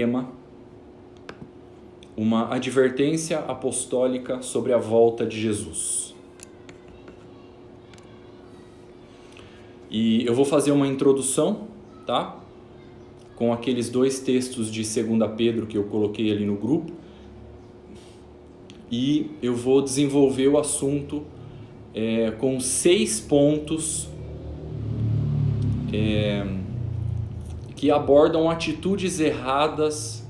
tema, uma advertência apostólica sobre a volta de Jesus. E eu vou fazer uma introdução, tá? Com aqueles dois textos de 2 Pedro que eu coloquei ali no grupo. E eu vou desenvolver o assunto com 6 pontos que abordam atitudes erradas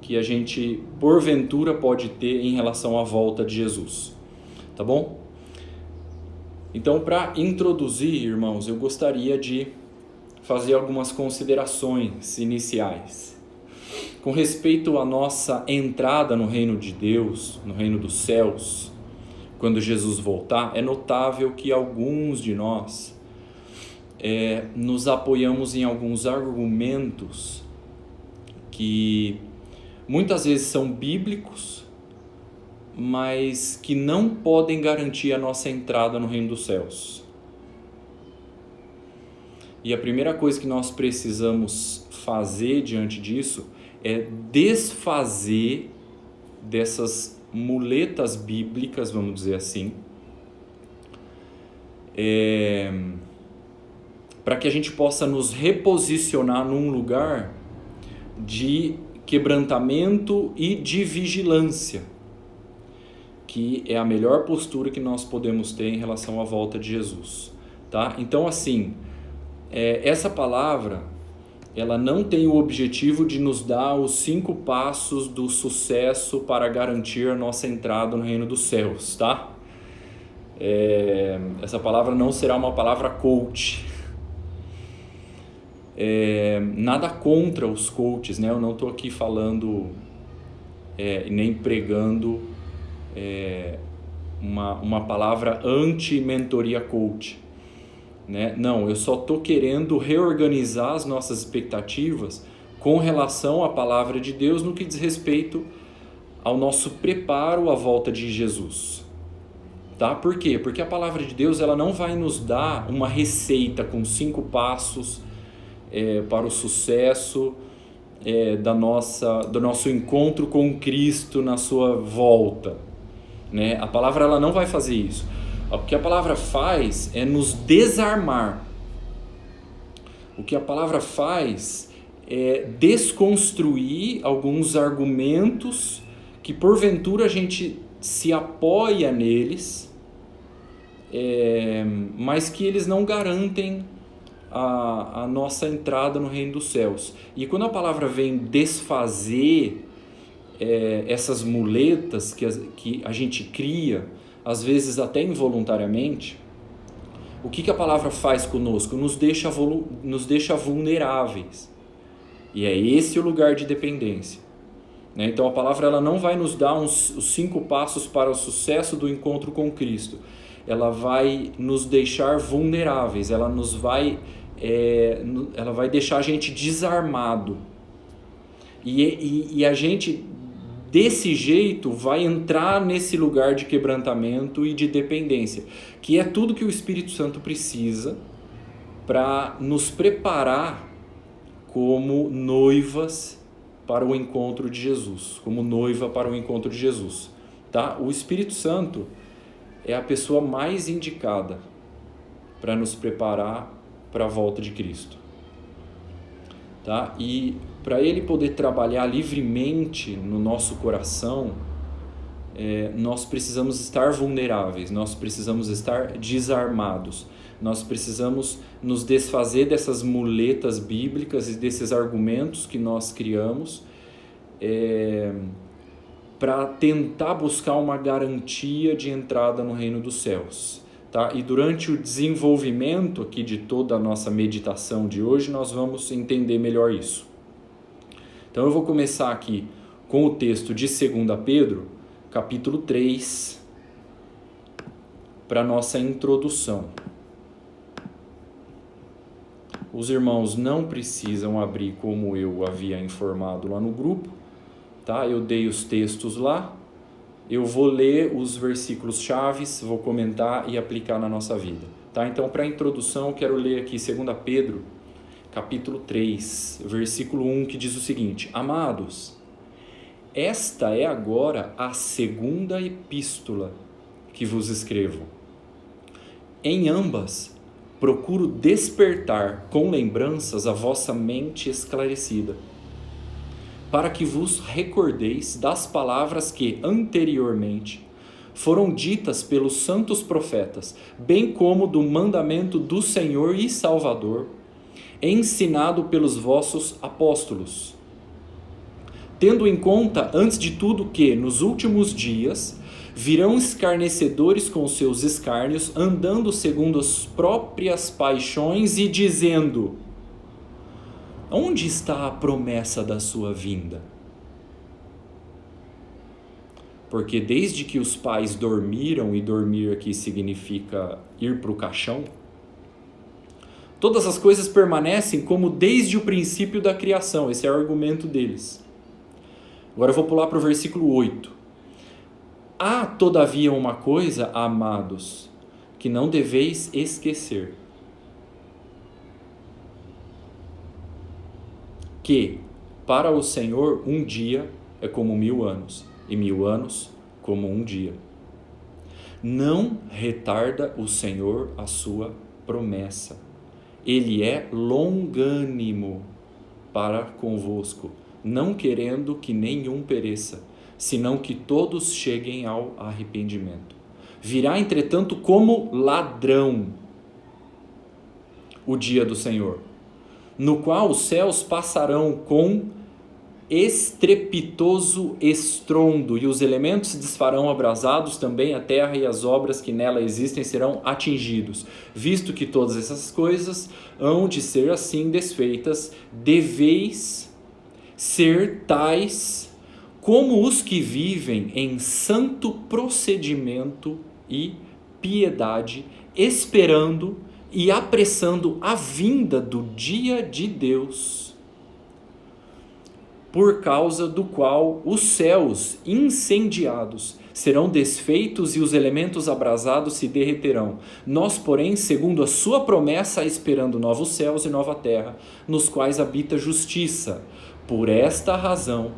que a gente, porventura, pode ter em relação à volta de Jesus. Tá bom? Então, para introduzir, irmãos, eu gostaria de fazer algumas considerações iniciais. Com respeito à nossa entrada no reino de Deus, no reino dos céus, quando Jesus voltar, é notável que alguns de nós nos apoiamos em alguns argumentos que muitas vezes são bíblicos, mas que não podem garantir a nossa entrada no reino dos céus. E a primeira coisa que nós precisamos fazer diante disso é desfazer dessas muletas bíblicas, vamos dizer assim, para que a gente possa nos reposicionar num lugar de quebrantamento e de vigilância, que é a melhor postura que nós podemos ter em relação à volta de Jesus, tá? Então, assim, essa palavra, ela não tem o objetivo de nos dar os 5 passos do sucesso para garantir a nossa entrada no reino dos céus, tá? Essa palavra não será uma palavra coach. Nada contra os coaches, né? Eu não estou aqui falando nem pregando uma palavra anti-mentoria coach, né? Não, eu só estou querendo reorganizar as nossas expectativas com relação à palavra de Deus no que diz respeito ao nosso preparo à volta de Jesus, tá? Por quê? Porque a palavra de Deus, ela não vai nos dar uma receita com 5 passos para o sucesso do nosso encontro com Cristo na sua volta, né? A palavra, ela não vai fazer isso. O que a palavra faz é nos desarmar. O que a palavra faz é desconstruir alguns argumentos que porventura a gente se apoia neles, mas que eles não garantem a nossa entrada no reino dos céus. E quando a palavra vem desfazer essas muletas que a gente cria, às vezes até involuntariamente, o que a palavra faz conosco? Nos deixa vulneráveis. E é esse o lugar de dependência, né? Então a palavra, ela não vai nos dar os 5 passos para o sucesso do encontro com Cristo. Ela vai nos deixar vulneráveis, ela vai deixar a gente desarmado. E a gente, desse jeito, vai entrar nesse lugar de quebrantamento e de dependência, que é tudo que o Espírito Santo precisa para nos preparar como noivas para o encontro de Jesus, como noiva para o encontro de Jesus, tá? O Espírito Santo é a pessoa mais indicada para nos preparar para a volta de Cristo, tá? E para ele poder trabalhar livremente no nosso coração, nós precisamos estar vulneráveis, nós precisamos estar desarmados, nós precisamos nos desfazer dessas muletas bíblicas e desses argumentos que nós criamos, para tentar buscar uma garantia de entrada no reino dos céus, tá? E durante o desenvolvimento aqui de toda a nossa meditação de hoje, nós vamos entender melhor isso. Então eu vou começar aqui com o texto de 2 Pedro, capítulo 3, para nossa introdução. Os irmãos não precisam abrir como eu havia informado lá no grupo, tá? Eu dei os textos lá, eu vou ler os versículos chaves, vou comentar e aplicar na nossa vida, tá? Então, para a introdução, eu quero ler aqui 2 Pedro, capítulo 3, versículo 1, que diz o seguinte: Amados, esta é agora a segunda epístola que vos escrevo. Em ambas, procuro despertar com lembranças a vossa mente esclarecida, para que vos recordeis das palavras que anteriormente foram ditas pelos santos profetas, bem como do mandamento do Senhor e Salvador, ensinado pelos vossos apóstolos. Tendo em conta, antes de tudo, que nos últimos dias virão escarnecedores com seus escárnios, andando segundo as próprias paixões e dizendo: onde está a promessa da sua vinda? Porque desde que os pais dormiram, e dormir aqui significa ir para o caixão, todas as coisas permanecem como desde o princípio da criação. Esse é o argumento deles. Agora eu vou pular para o versículo 8. Há, todavia, uma coisa, amados, que não deveis esquecer: que para o Senhor um dia é como 1000 anos, e 1000 anos como um dia. Não retarda o Senhor a sua promessa. Ele é longânimo para convosco, não querendo que nenhum pereça, senão que todos cheguem ao arrependimento. Virá, entretanto, como ladrão o dia do Senhor, no qual os céus passarão com estrepitoso estrondo, e os elementos se desfarão abrasados, também a terra e as obras que nela existem serão atingidos. Visto que todas essas coisas hão de ser assim desfeitas, deveis ser tais como os que vivem em santo procedimento e piedade, esperando e apressando a vinda do dia de Deus, por causa do qual os céus incendiados serão desfeitos e os elementos abrasados se derreterão. Nós, porém, segundo a sua promessa, esperando novos céus e nova terra, nos quais habita justiça. Por esta razão,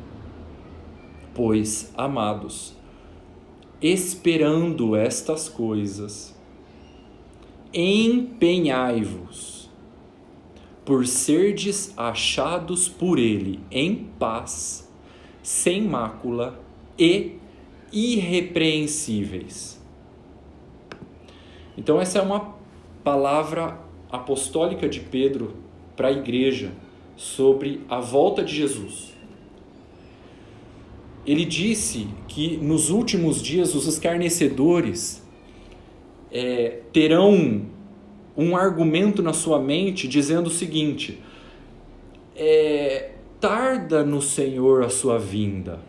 pois, amados, esperando estas coisas, empenhai-vos, por serdes achados por ele em paz, sem mácula e irrepreensíveis. Então essa é uma palavra apostólica de Pedro para a igreja sobre a volta de Jesus. Ele disse que nos últimos dias os escarnecedores terão um argumento na sua mente dizendo o seguinte: tarda no Senhor a sua vinda.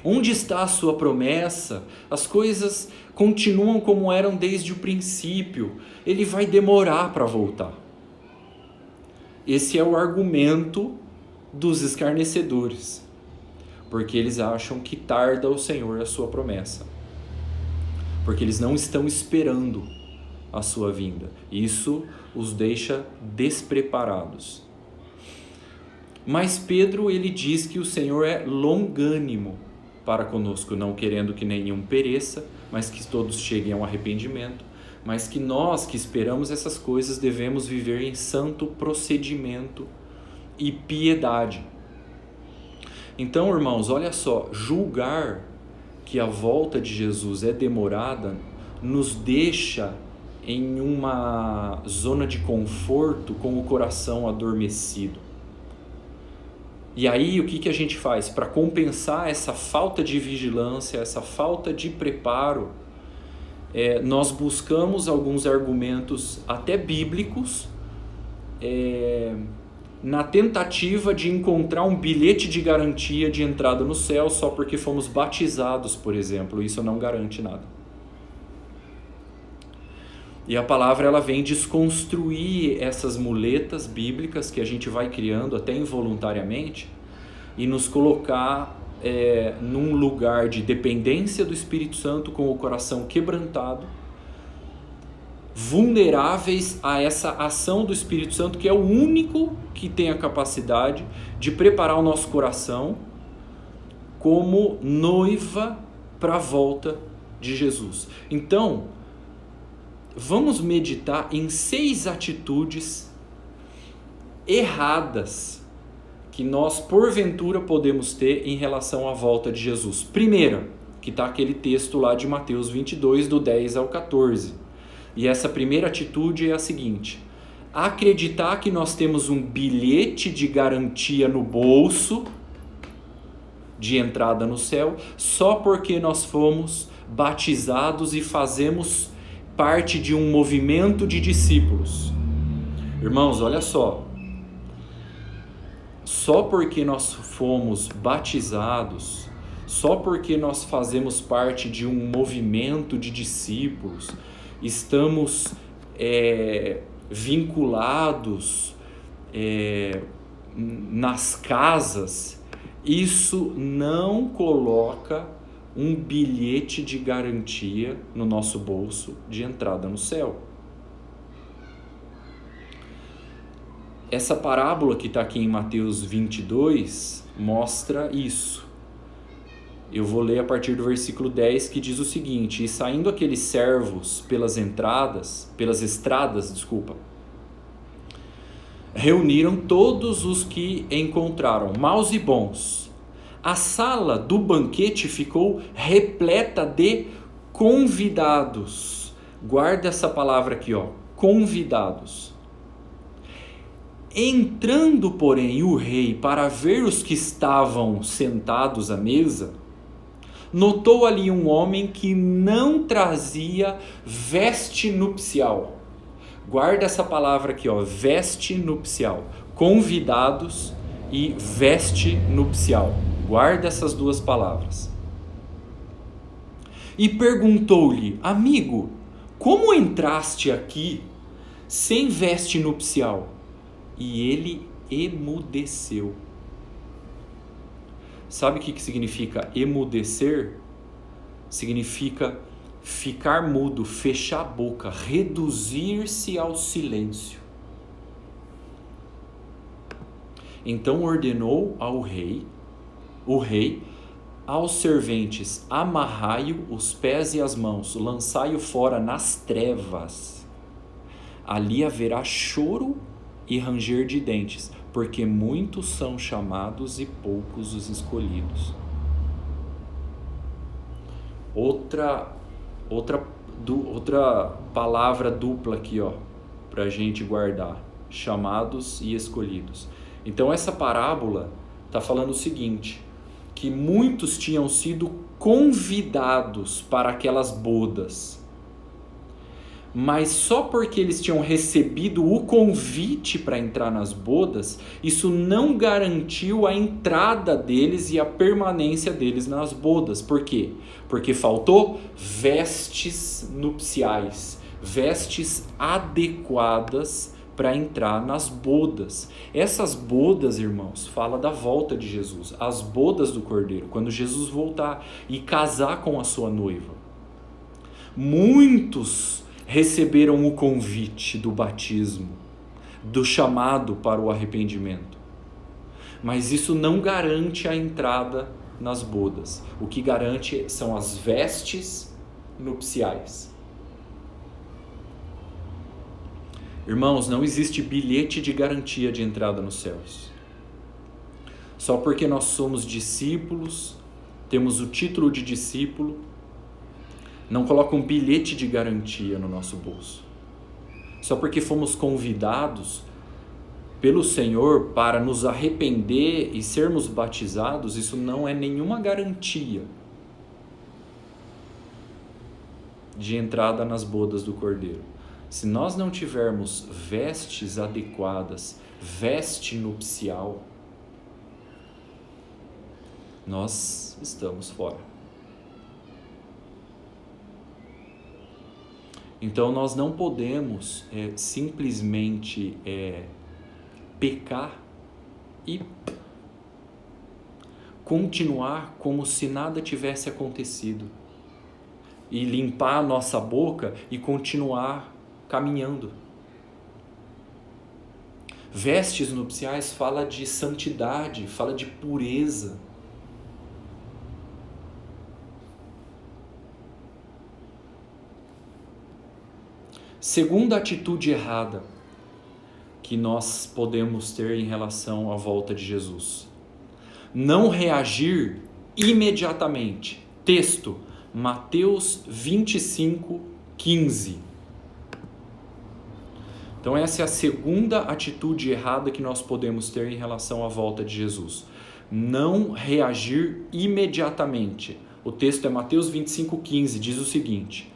Onde está a sua promessa? As coisas continuam como eram desde o princípio. Ele vai demorar para voltar. Esse é o argumento dos escarnecedores, porque eles acham que tarda o Senhor a sua promessa, porque eles não estão esperando a sua vinda. Isso os deixa despreparados. Mas Pedro, ele diz que o Senhor é longânimo para conosco, não querendo que nenhum pereça, mas que todos cheguem ao arrependimento, mas que nós que esperamos essas coisas devemos viver em santo procedimento e piedade. Então, irmãos, olha só, julgar que a volta de Jesus é demorada nos deixa em uma zona de conforto com o coração adormecido. E aí o que a gente faz? Para compensar essa falta de vigilância, essa falta de preparo, nós buscamos alguns argumentos até bíblicos, na tentativa de encontrar um bilhete de garantia de entrada no céu só porque fomos batizados, por exemplo. Isso não garante nada. E a palavra ela vem desconstruir essas muletas bíblicas que a gente vai criando até involuntariamente e nos colocar num lugar de dependência do Espírito Santo, com o coração quebrantado, vulneráveis a essa ação do Espírito Santo, que é o único que tem a capacidade de preparar o nosso coração como noiva para a volta de Jesus. Então, vamos meditar em 6 atitudes erradas que nós, porventura, podemos ter em relação à volta de Jesus. Primeira, que está aquele texto lá de Mateus 22, do 10 ao 14. E essa primeira atitude é a seguinte: acreditar que nós temos um bilhete de garantia no bolso de entrada no céu só porque nós fomos batizados e fazemos parte de um movimento de discípulos. Irmãos, olha só. Só porque nós fomos batizados, só porque nós fazemos parte de um movimento de discípulos, estamos vinculados nas casas, isso não coloca um bilhete de garantia no nosso bolso de entrada no céu. Essa parábola que está aqui em Mateus 22 mostra isso. Eu vou ler a partir do versículo 10, que diz o seguinte: e saindo aqueles servos pelas estradas, reuniram todos os que encontraram, maus e bons. A sala do banquete ficou repleta de convidados. Guarda essa palavra aqui, ó, convidados. Entrando, porém, o rei para ver os que estavam sentados à mesa, notou ali um homem que não trazia veste nupcial. Guarda essa palavra aqui, ó, veste nupcial. Convidados e veste nupcial. Guarda essas duas palavras. E perguntou-lhe: amigo, como entraste aqui sem veste nupcial? E ele emudeceu. Sabe o que significa emudecer? Significa ficar mudo, fechar a boca, reduzir-se ao silêncio. Então ordenou o rei, aos serventes: amarrai-o os pés e as mãos, lançai-o fora nas trevas. Ali haverá choro e ranger de dentes, porque muitos são chamados e poucos os escolhidos. Outra palavra dupla aqui, ó, para a gente guardar: chamados e escolhidos. Então essa parábola está falando o seguinte, que muitos tinham sido convidados para aquelas bodas, mas só porque eles tinham recebido o convite para entrar nas bodas, isso não garantiu a entrada deles e a permanência deles nas bodas. Por quê? Porque faltou vestes nupciais, vestes adequadas para entrar nas bodas. Essas bodas, irmãos, fala da volta de Jesus, as bodas do Cordeiro, quando Jesus voltar e casar com a sua noiva. Muitos receberam o convite do batismo, do chamado para o arrependimento. Mas isso não garante a entrada nas bodas. O que garante são as vestes nupciais. Irmãos, não existe bilhete de garantia de entrada nos céus. Só porque nós somos discípulos, temos o título de discípulo, não coloca um bilhete de garantia no nosso bolso. Só porque fomos convidados pelo Senhor para nos arrepender e sermos batizados, isso não é nenhuma garantia de entrada nas bodas do Cordeiro. Se nós não tivermos vestes adequadas, veste nupcial, nós estamos fora. Então nós não podemos simplesmente pecar e continuar como se nada tivesse acontecido, e limpar a nossa boca e continuar caminhando. Vestes nupciais fala de santidade, fala de pureza. Segunda atitude errada que nós podemos ter em relação à volta de Jesus: não reagir imediatamente. Texto, Mateus 25, 15. Então essa é a segunda atitude errada que nós podemos ter em relação à volta de Jesus. Não reagir imediatamente. O texto é Mateus 25, 15, diz o seguinte: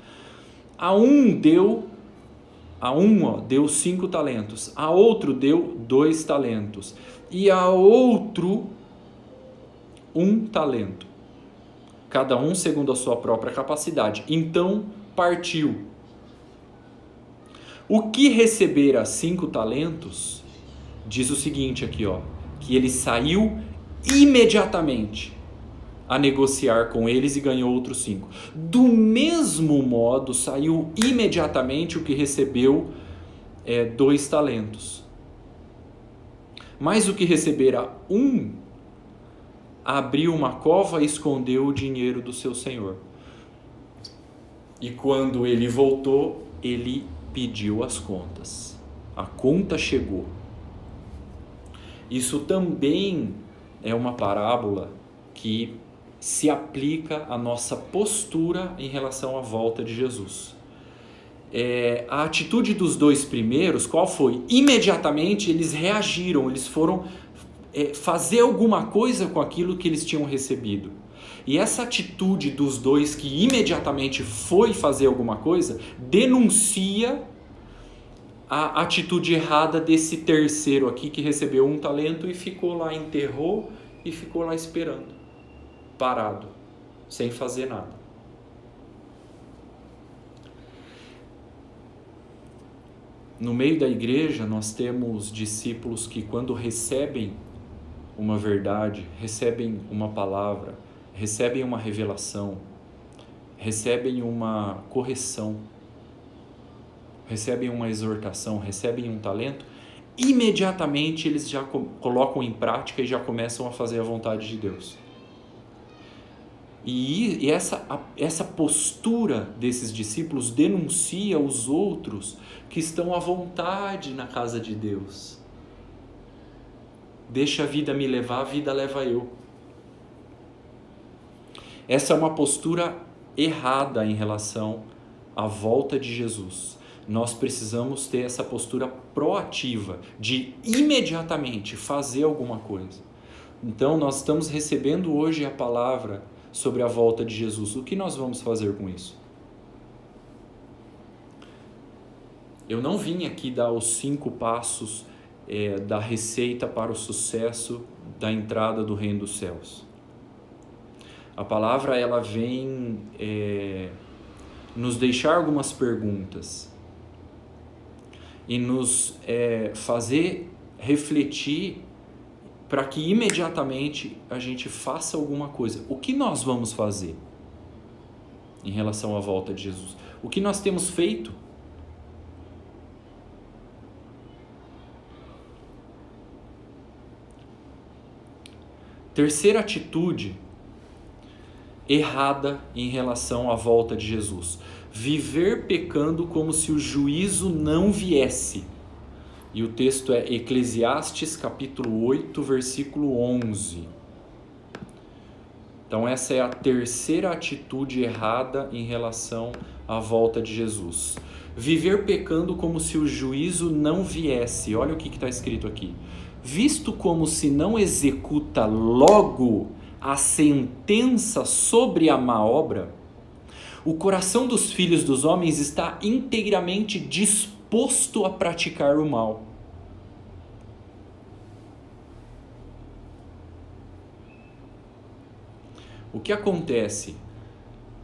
a um deu 5 talentos, a outro deu 2 talentos, e a outro 1 talento, cada um segundo a sua própria capacidade. Então partiu. O que recebera 5 talentos, diz o seguinte aqui, que ele saiu imediatamente a negociar com eles e ganhou outros 5. Do mesmo modo, saiu imediatamente o que recebeu 2 talentos. Mas o que recebera 1, abriu uma cova e escondeu o dinheiro do seu senhor. E quando ele voltou, ele pediu as contas. A conta chegou. Isso também é uma parábola que se aplica à nossa postura em relação à volta de Jesus. A atitude dos 2 primeiros, qual foi? Imediatamente eles reagiram, eles foram fazer alguma coisa com aquilo que eles tinham recebido. E essa atitude dos 2 que imediatamente foi fazer alguma coisa, denuncia a atitude errada desse terceiro aqui que recebeu 1 talento e ficou lá, enterrou e ficou lá esperando, parado, sem fazer nada. No meio da igreja nós temos discípulos que, quando recebem uma verdade, recebem uma palavra, recebem uma revelação, recebem uma correção, recebem uma exortação, recebem um talento, imediatamente eles já colocam em prática e já começam a fazer a vontade de Deus. E essa postura desses discípulos denuncia os outros que estão à vontade na casa de Deus. Deixa a vida me levar, a vida leva eu. Essa é uma postura errada em relação à volta de Jesus. Nós precisamos ter essa postura proativa de imediatamente fazer alguma coisa. Então nós estamos recebendo hoje a palavra sobre a volta de Jesus. O que nós vamos fazer com isso? Eu não vim aqui dar os 5 passos da receita para o sucesso da entrada do reino dos céus. A palavra ela vem nos deixar algumas perguntas e nos fazer refletir para que imediatamente a gente faça alguma coisa. O que nós vamos fazer em relação à volta de Jesus? O que nós temos feito? Terceira atitude errada em relação à volta de Jesus: viver pecando como se o juízo não viesse. E o texto é Eclesiastes capítulo 8, versículo 11. Então essa é a terceira atitude errada em relação à volta de Jesus. Viver pecando como se o juízo não viesse. Olha o que está escrito aqui. Visto como se não executa logo a sentença sobre a má obra, o coração dos filhos dos homens está inteiramente disposto a praticar o mal. O que acontece?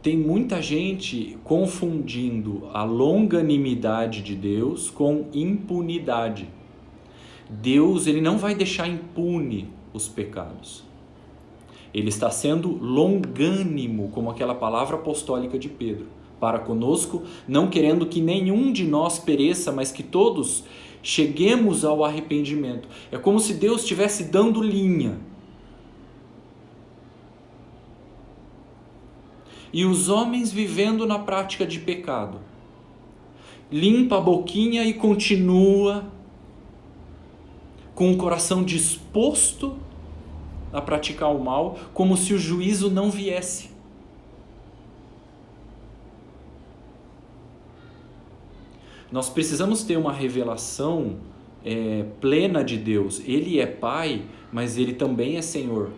Tem muita gente confundindo a longanimidade de Deus com impunidade. Deus, ele não vai deixar impune os pecados. Ele está sendo longânimo, como aquela palavra apostólica de Pedro. para conosco, não querendo que nenhum de nós pereça, mas que todos cheguemos ao arrependimento. É como se Deus estivesse dando linha. E os homens vivendo na prática de pecado. Limpa a boquinha e continua com o coração disposto a praticar o mal, como se o juízo não viesse. Nós precisamos ter uma revelação plena de Deus. Ele é Pai, mas Ele também é Senhor.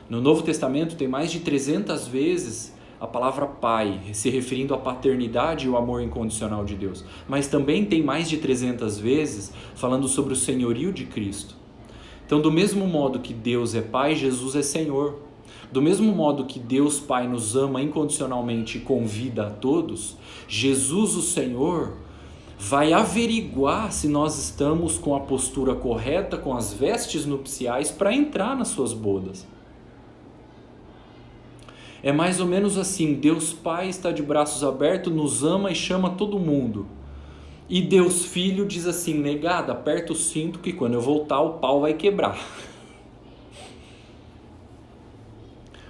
No Novo Testamento tem mais de 300 vezes a palavra Pai, se referindo à paternidade e o amor incondicional de Deus. Mas também tem mais de 300 vezes falando sobre o senhorio de Cristo. Então, do mesmo modo que Deus é Pai, Jesus é Senhor. Do mesmo modo que Deus Pai nos ama incondicionalmente e convida a todos, Jesus, o Senhor, vai averiguar se nós estamos com a postura correta, com as vestes nupciais, para entrar nas suas bodas. É mais ou menos assim, Deus Pai está de braços abertos, nos ama e chama todo mundo. E Deus Filho diz assim, negada, aperta o cinto que quando eu voltar o pau vai quebrar.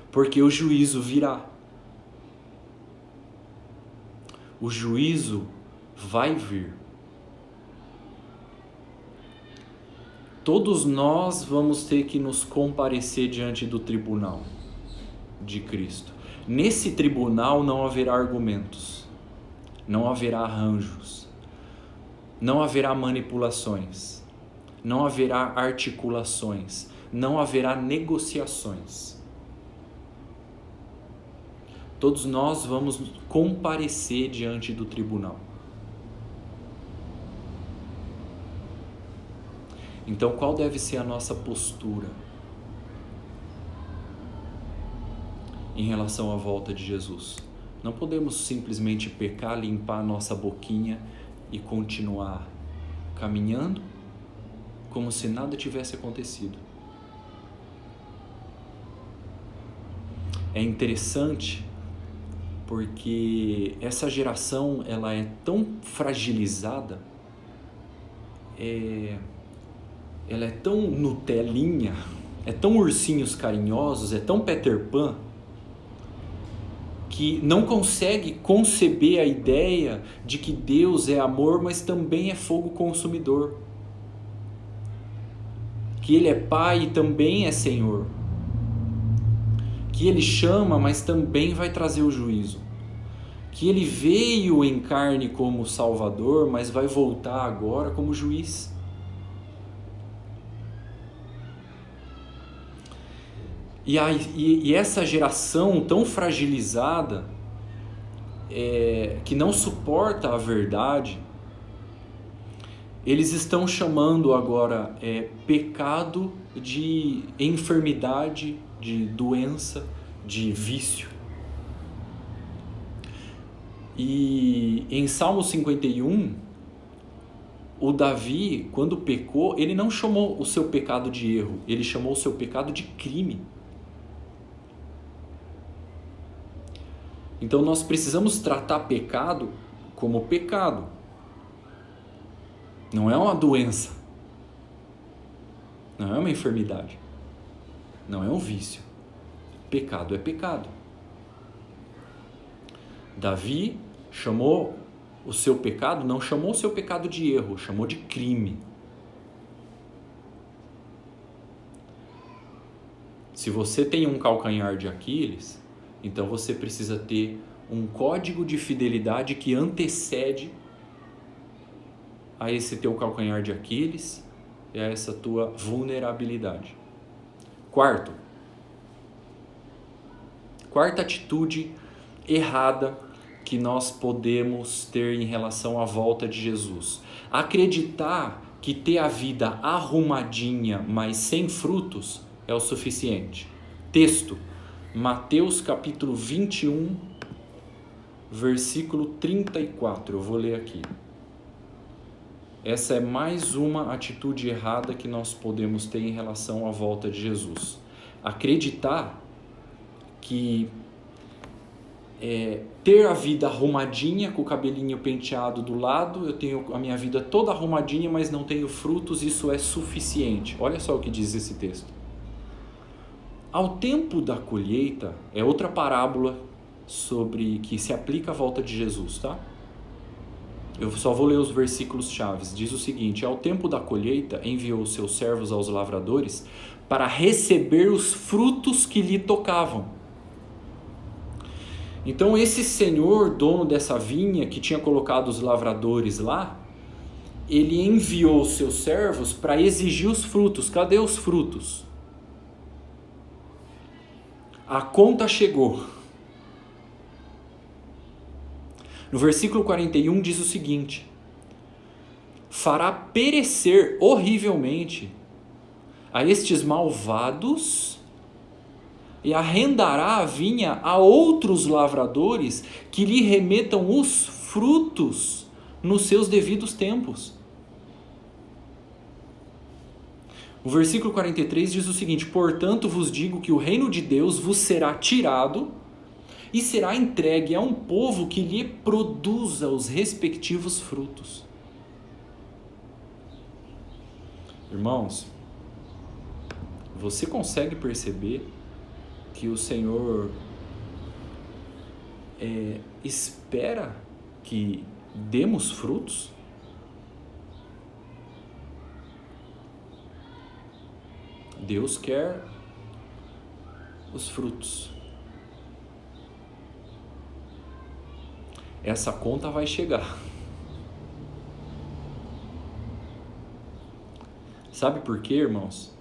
Porque o juízo virá. O juízo vai vir. Todos nós vamos ter que nos comparecer diante do tribunal de Cristo. Nesse tribunal não haverá argumentos, não haverá arranjos, não haverá manipulações, não haverá articulações, não haverá negociações. Todos nós vamos comparecer diante do tribunal. Então, qual deve ser a nossa postura em relação à volta de Jesus? Não podemos simplesmente pecar, limpar a nossa boquinha e continuar caminhando como se nada tivesse acontecido. É interessante porque essa geração ela é tão fragilizada, ela é tão Nutelinha, é tão ursinhos carinhosos, é tão Peter Pan, que não consegue conceber a ideia de que Deus é amor, mas também é fogo consumidor. Que Ele é Pai e também é Senhor. Que Ele chama, mas também vai trazer o juízo. Que Ele veio em carne como Salvador, mas vai voltar agora como juiz. E essa geração tão fragilizada, que não suporta a verdade, eles estão chamando agora pecado de enfermidade, de doença, de vício. E em Salmo 51, o Davi, quando pecou, ele não chamou o seu pecado de erro, ele chamou o seu pecado de crime. Então nós precisamos tratar pecado como pecado. Não é uma doença. Não é uma enfermidade. Não é um vício. Pecado é pecado. Davi chamou o seu pecado, não chamou o seu pecado de erro, chamou de crime. Se você tem um calcanhar de Aquiles, então você precisa ter um código de fidelidade que antecede a esse teu calcanhar de Aquiles e a essa tua vulnerabilidade. Quarta atitude errada que nós podemos ter em relação à volta de Jesus. Acreditar que ter a vida arrumadinha, mas sem frutos, é o suficiente. Texto: Mateus capítulo 21, versículo 34. Eu vou ler aqui. Essa é mais uma atitude errada que nós podemos ter em relação à volta de Jesus. Acreditar que ter a vida arrumadinha, com o cabelinho penteado do lado, eu tenho a minha vida toda arrumadinha, mas não tenho frutos, isso é suficiente. Olha só o que diz esse texto. Ao tempo da colheita, é outra parábola sobre que se aplica à volta de Jesus, tá? Eu só vou ler os versículos chaves. Diz o seguinte: ao tempo da colheita, enviou os seus servos aos lavradores para receber os frutos que lhe tocavam. Então esse senhor, dono dessa vinha, que tinha colocado os lavradores lá, ele enviou os seus servos para exigir os frutos. Cadê os frutos? A conta chegou. No versículo 41 diz o seguinte: fará perecer horrivelmente a estes malvados e arrendará a vinha a outros lavradores que lhe remetam os frutos nos seus devidos tempos. O versículo 43 diz o seguinte: portanto vos digo que o reino de Deus vos será tirado e será entregue a um povo que lhe produza os respectivos frutos. Irmãos, você consegue perceber que o Senhor espera que demos frutos? Deus quer os frutos. Essa conta vai chegar. Sabe por quê, irmãos?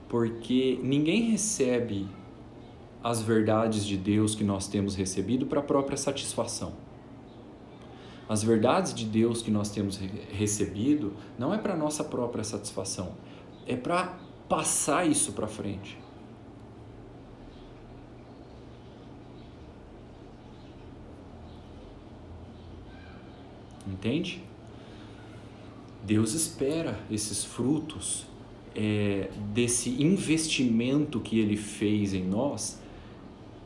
Porque ninguém recebe as verdades de Deus que nós temos recebido para a própria satisfação. As verdades de Deus que nós temos recebido não é para a nossa própria satisfação, é para passar isso para frente. Entende? Deus espera esses frutos desse investimento que Ele fez em nós,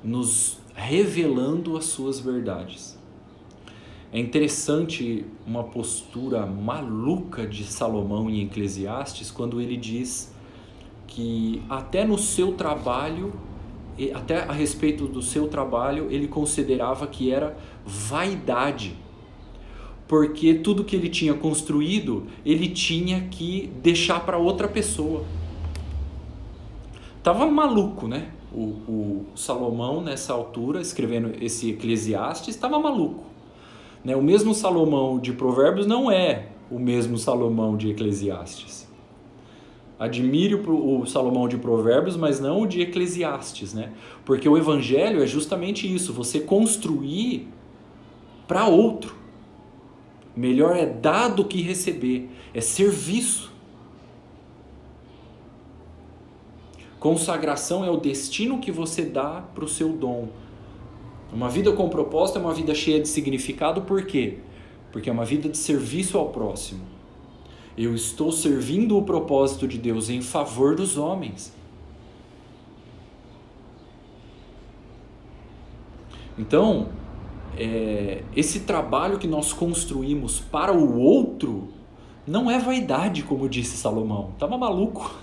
nos revelando as suas verdades. É interessante uma postura maluca de Salomão em Eclesiastes, quando ele diz que até no seu trabalho, até a respeito do seu trabalho, ele considerava que era vaidade, porque tudo que ele tinha construído, ele tinha que deixar para outra pessoa. Tava maluco, né? O Salomão, nessa altura, escrevendo esse Eclesiastes, estava maluco. Né? O mesmo Salomão de Provérbios não é o mesmo Salomão de Eclesiastes. Admire o Salomão de Provérbios, mas não o de Eclesiastes, né? Porque o Evangelho é justamente isso, você construir para outro. Melhor é dar do que receber, é serviço. Consagração é o destino que você dá para o seu dom. Uma vida com propósito é uma vida cheia de significado, por quê? Porque é uma vida de serviço ao próximo. Eu estou servindo o propósito de Deus em favor dos homens. Então, esse trabalho que nós construímos para o outro não é vaidade, como disse Salomão. Estava maluco.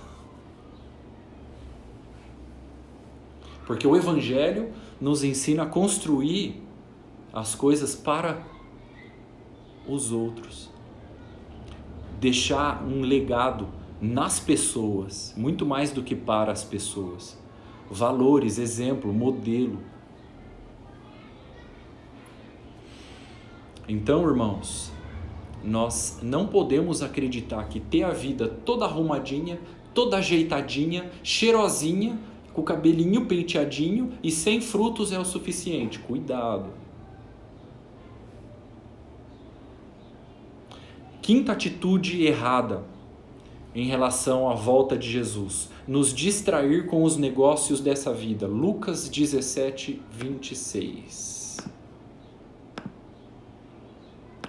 Porque o Evangelho nos ensina a construir as coisas para os outros. Deixar um legado nas pessoas, muito mais do que para as pessoas. Valores, exemplo, modelo. Então, irmãos, nós não podemos acreditar que ter a vida toda arrumadinha, toda ajeitadinha, cheirosinha, com o cabelinho penteadinho e sem frutos é o suficiente. Cuidado. Quinta atitude errada em relação à volta de Jesus: nos distrair com os negócios dessa vida. Lucas 17, 26.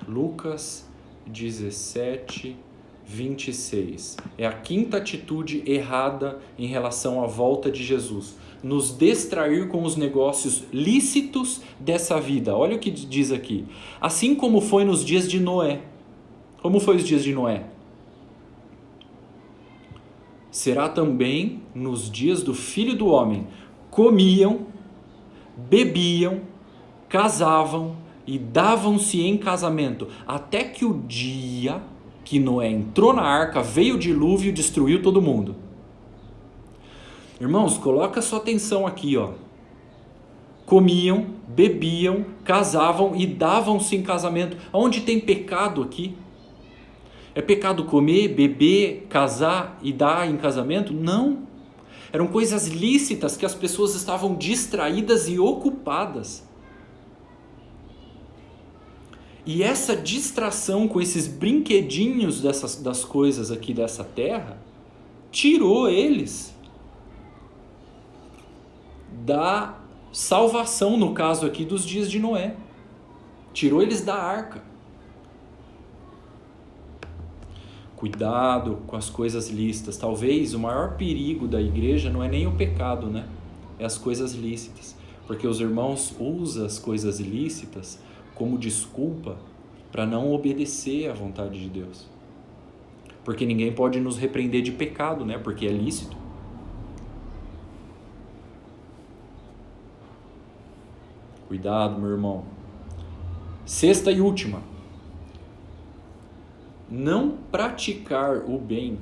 Lucas 17, 26. É a quinta atitude errada em relação à volta de Jesus. nos distrair com os negócios lícitos dessa vida. Olha o que diz aqui. Assim como foi nos dias de Noé. Como foi os dias de Noé? Será também nos dias do Filho do Homem. Comiam, bebiam, casavam e davam-se em casamento, até que o dia que Noé entrou na arca, veio o dilúvio e destruiu todo mundo. Irmãos, coloca sua atenção aqui, ó. Comiam, bebiam, casavam e davam-se em casamento. Onde tem pecado aqui? É pecado comer, beber, casar e dar em casamento? Não. Eram coisas lícitas que as pessoas estavam distraídas e ocupadas. E essa distração com esses brinquedinhos das coisas aqui dessa terra, tirou eles da salvação, no caso aqui dos dias de Noé. Tirou eles da arca. Cuidado com as coisas lícitas. Talvez o maior perigo da igreja não é nem o pecado, né? É as coisas lícitas. Porque os irmãos usam as coisas lícitas como desculpa para não obedecer à vontade de Deus. Porque ninguém pode nos repreender de pecado, né? Porque é lícito. Cuidado, meu irmão. Sexta e última. Não praticar o bem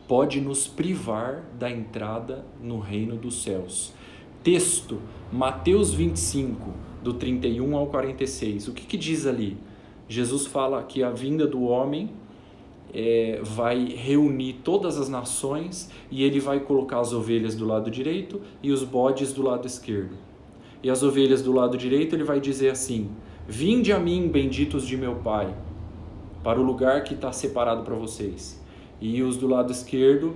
pode nos privar da entrada no reino dos céus. Texto, Mateus 25, do 31 ao 46. O que diz ali? Jesus fala que a vinda do homem vai reunir todas as nações e ele vai colocar as ovelhas do lado direito e os bodes do lado esquerdo. E as ovelhas do lado direito ele vai dizer assim: vinde a mim, benditos de meu Pai, para o lugar que está separado para vocês. E os do lado esquerdo,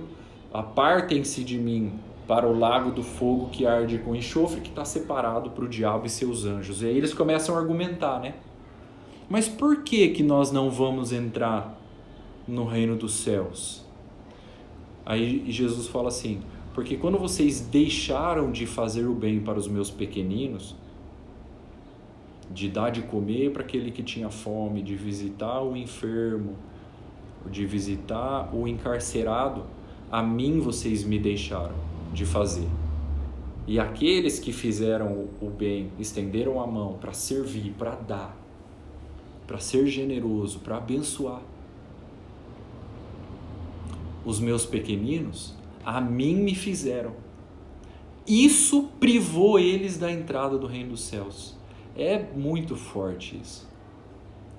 apartem-se de mim para o lago do fogo que arde com enxofre, que está separado para o diabo e seus anjos. E aí eles começam a argumentar, né? Mas por que nós não vamos entrar no reino dos céus? Aí Jesus fala assim: porque quando vocês deixaram de fazer o bem para os meus pequeninos, de dar de comer para aquele que tinha fome, de visitar o enfermo, de visitar o encarcerado, a mim vocês me deixaram de fazer. E aqueles que fizeram o bem, estenderam a mão para servir, para dar, para ser generoso, para abençoar os meus pequeninos, a mim me fizeram. Isso privou eles da entrada do reino dos céus. É muito forte isso.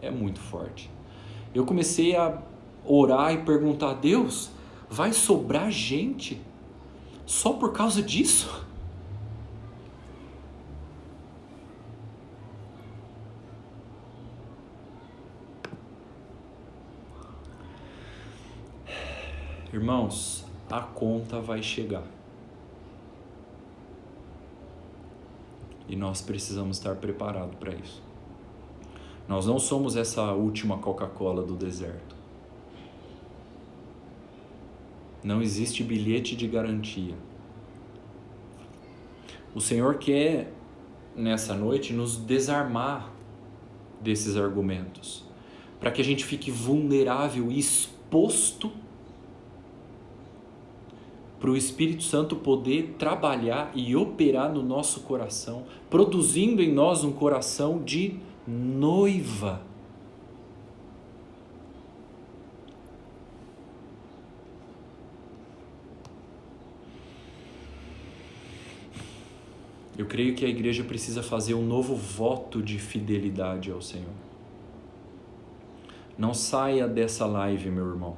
É muito forte. Eu comecei a orar e perguntar a Deus: vai sobrar gente só por causa disso? Irmãos, a conta vai chegar. E nós precisamos estar preparados para isso. Nós não somos essa última Coca-Cola do deserto. Não existe bilhete de garantia. O Senhor quer, nessa noite, nos desarmar desses argumentos, para que a gente fique vulnerável e exposto para o Espírito Santo poder trabalhar e operar no nosso coração, produzindo em nós um coração de noiva. Eu creio que a igreja precisa fazer um novo voto de fidelidade ao Senhor. Não saia dessa live, meu irmão,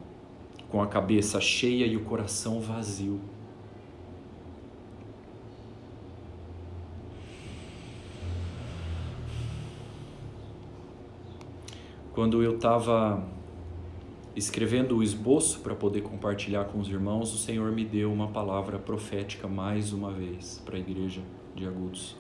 com a cabeça cheia e o coração vazio. Quando eu estava escrevendo o esboço para poder compartilhar com os irmãos, o Senhor me deu uma palavra profética mais uma vez para a igreja de Agudos,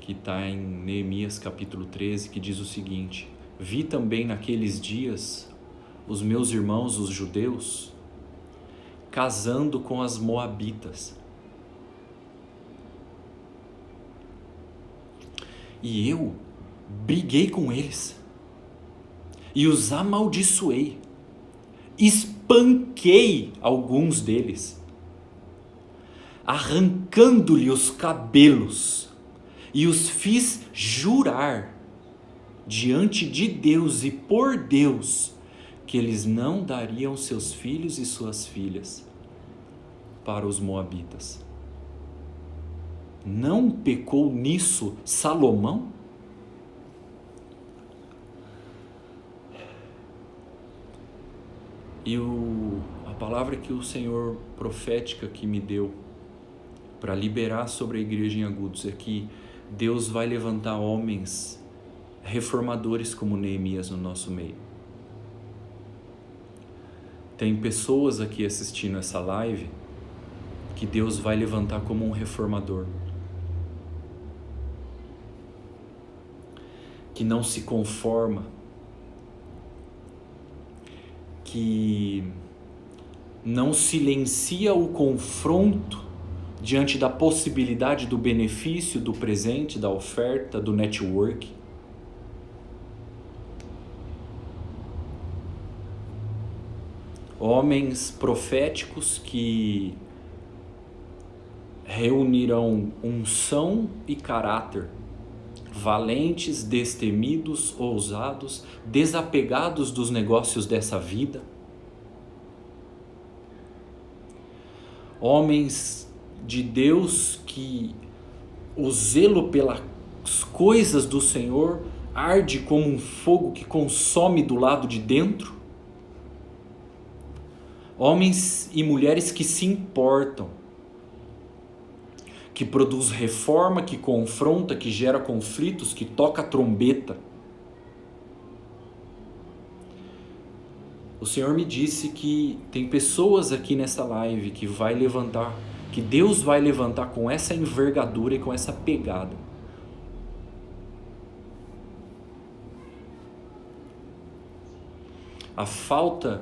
que está em Neemias capítulo 13, que diz o seguinte: vi também naqueles dias os meus irmãos, os judeus, casando com as moabitas. E eu briguei com eles e os amaldiçoei, espanquei alguns deles, arrancando-lhe os cabelos, e os fiz jurar diante de Deus e por Deus que eles não dariam seus filhos e suas filhas para os moabitas. Não pecou nisso Salomão? E a palavra que o Senhor profética que me deu para liberar sobre a igreja em Agudos é que Deus vai levantar homens reformadores como Neemias no nosso meio. Tem pessoas aqui assistindo essa live que Deus vai levantar como um reformador, que não se conforma, que não silencia o confronto diante da possibilidade do benefício, do presente, da oferta, do network. Homens proféticos que reunirão unção e caráter, valentes, destemidos, ousados, desapegados dos negócios dessa vida. Homens de Deus que o zelo pelas coisas do Senhor arde como um fogo que consome do lado de dentro. Homens e mulheres que se importam, que produz reforma, que confronta, que gera conflitos, que toca a trombeta. O Senhor me disse que tem pessoas aqui nessa live que vai levantar, que Deus vai levantar com essa envergadura e com essa pegada. A falta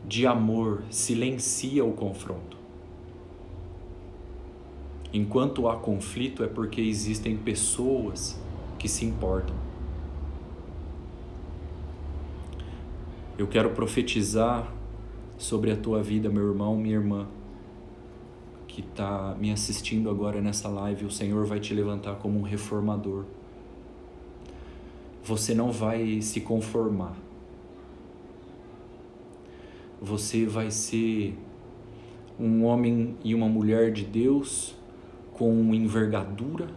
de amor silencia o confronto. Enquanto há conflito é porque existem pessoas que se importam. Eu quero profetizar sobre a tua vida, meu irmão, minha irmã, que está me assistindo agora nessa live. O Senhor vai te levantar como um reformador. Você não vai se conformar. Você vai ser um homem e uma mulher de Deus com envergadura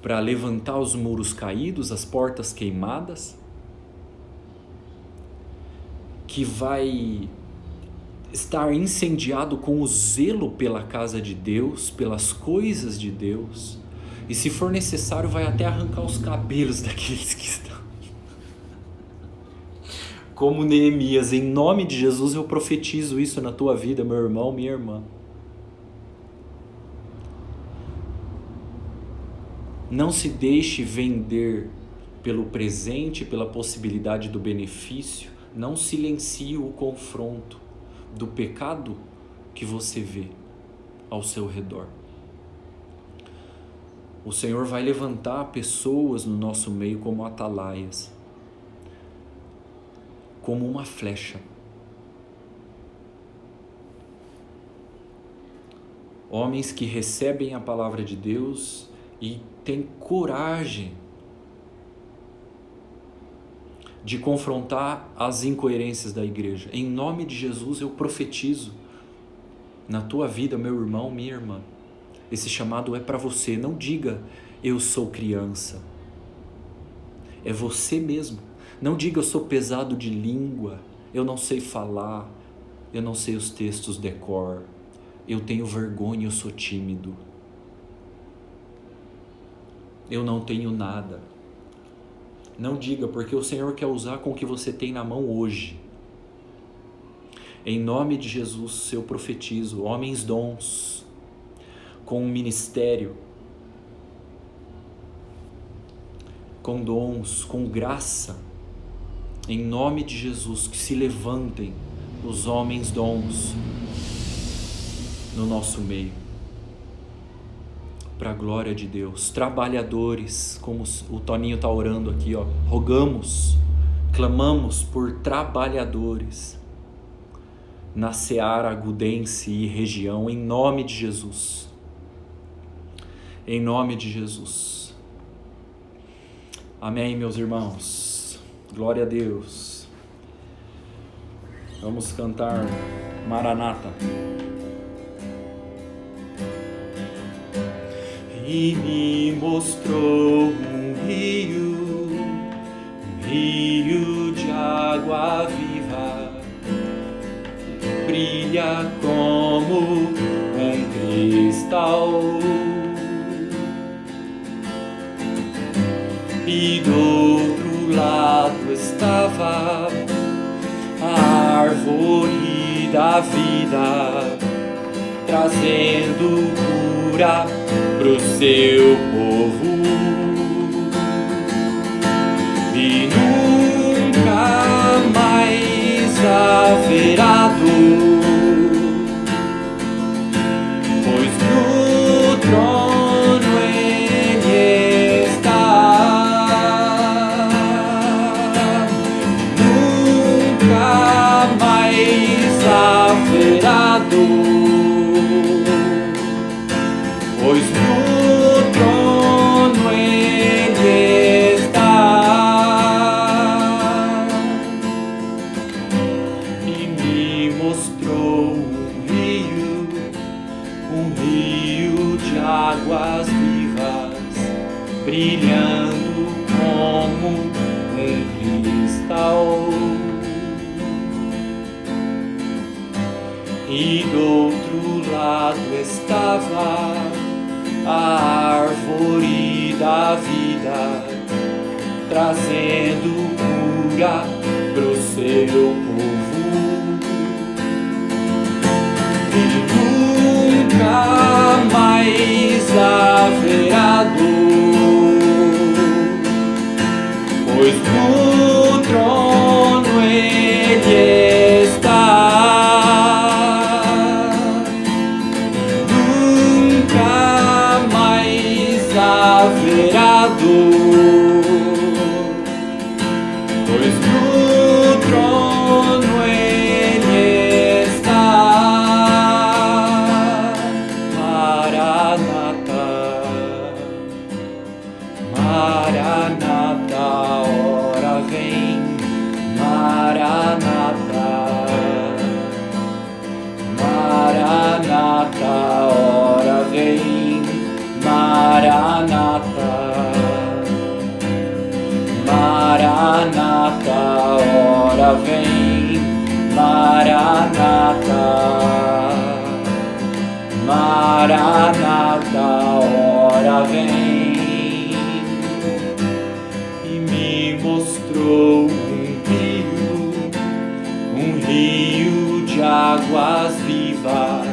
para levantar os muros caídos, as portas queimadas, que vai estar incendiado com o zelo pela casa de Deus, pelas coisas de Deus, e se for necessário vai até arrancar os cabelos daqueles que estão. Como Neemias, em nome de Jesus eu profetizo isso na tua vida, meu irmão, minha irmã. Não se deixe vender pelo presente, pela possibilidade do benefício. Não silencie o confronto do pecado que você vê ao seu redor. O Senhor vai levantar pessoas no nosso meio como atalaias, como uma flecha. Homens que recebem a palavra de Deus e têm coragem de confrontar as incoerências da igreja. Em nome de Jesus eu profetizo na tua vida, meu irmão, minha irmã. Esse chamado é para você. Não diga eu sou criança. É você mesmo. Não diga eu sou pesado de língua, eu não sei falar, eu não sei os textos de cor, eu tenho vergonha, eu sou tímido. Eu não tenho nada. Não diga, porque o Senhor quer usar com o que você tem na mão hoje. Em nome de Jesus, eu profetizo, homens dons, com um ministério, com dons, com graça, em nome de Jesus, que se levantem os homens dons no nosso meio, para a glória de Deus. Trabalhadores, como o Toninho está orando aqui, ó, rogamos, clamamos por trabalhadores na Seara Agudense e região, em nome de Jesus. Em nome de Jesus. Amém, meus irmãos. Glória a Deus. Vamos cantar Maranata. E me mostrou um rio de água viva, brilha como um cristal, e do outro lado estava a árvore da vida, trazendo cura pro seu povo. E nunca mais haverá dor, pois no trono ele está. Nunca mais haverá dor, pois no trono ele está. E me mostrou um rio de águas vivas, brilhando como um cristal. E do outro lado estava a árvore da vida, trazendo cura pro seu povo. E nunca mais haverá dor, pois no trono ele está. Haverá dor, pois no trono ele está. Maranata, Maranata, ora vem. Maranata, Maranata, ora vem. Maranata, Maranata, ora vem. Maranata, Maranata, ora vem. E me mostrou um rio de águas vivas,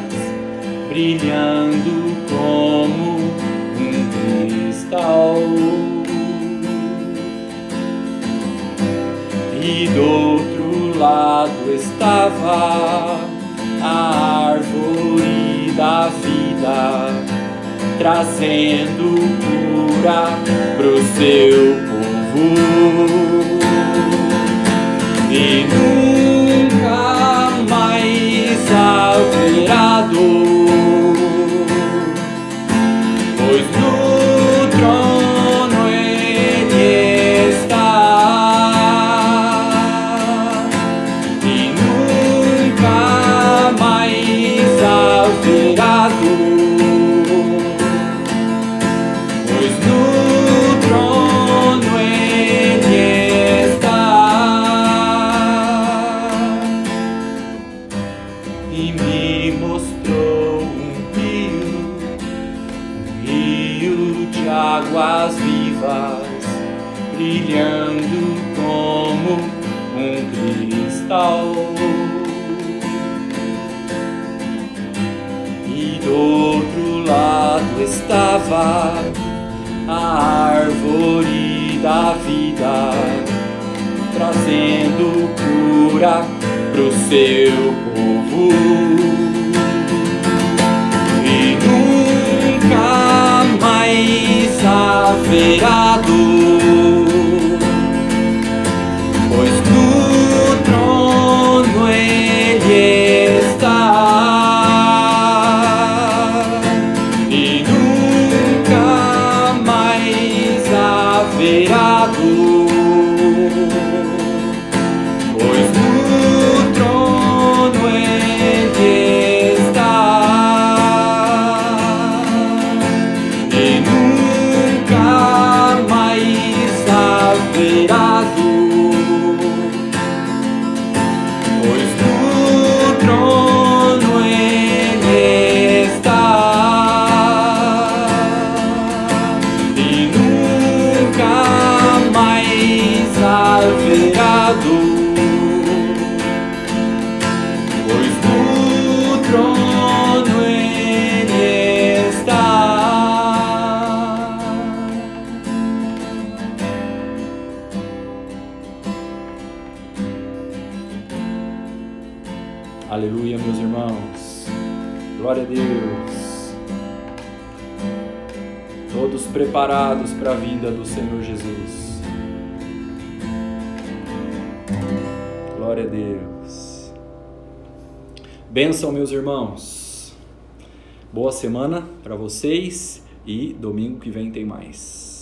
brilhando como cristal. E do outro lado estava a árvore da vida, trazendo cura pro seu povo. E nunca mais haverá dor, pois no trono ele está. E nunca mais haverá dor, pois no trono ele está. E me mostrou rio de águas vivas, brilhando como um cristal. E do outro lado estava a árvore da vida, trazendo cura pro pro seu povo e nunca mais haverá dor, pois no trono Ele está e nunca mais haverá dor. Aleluia, meus irmãos. Glória a Deus. Todos preparados para a vinda do Senhor Jesus. Glória a Deus. Bênção, meus irmãos. Boa semana para vocês e domingo que vem tem mais.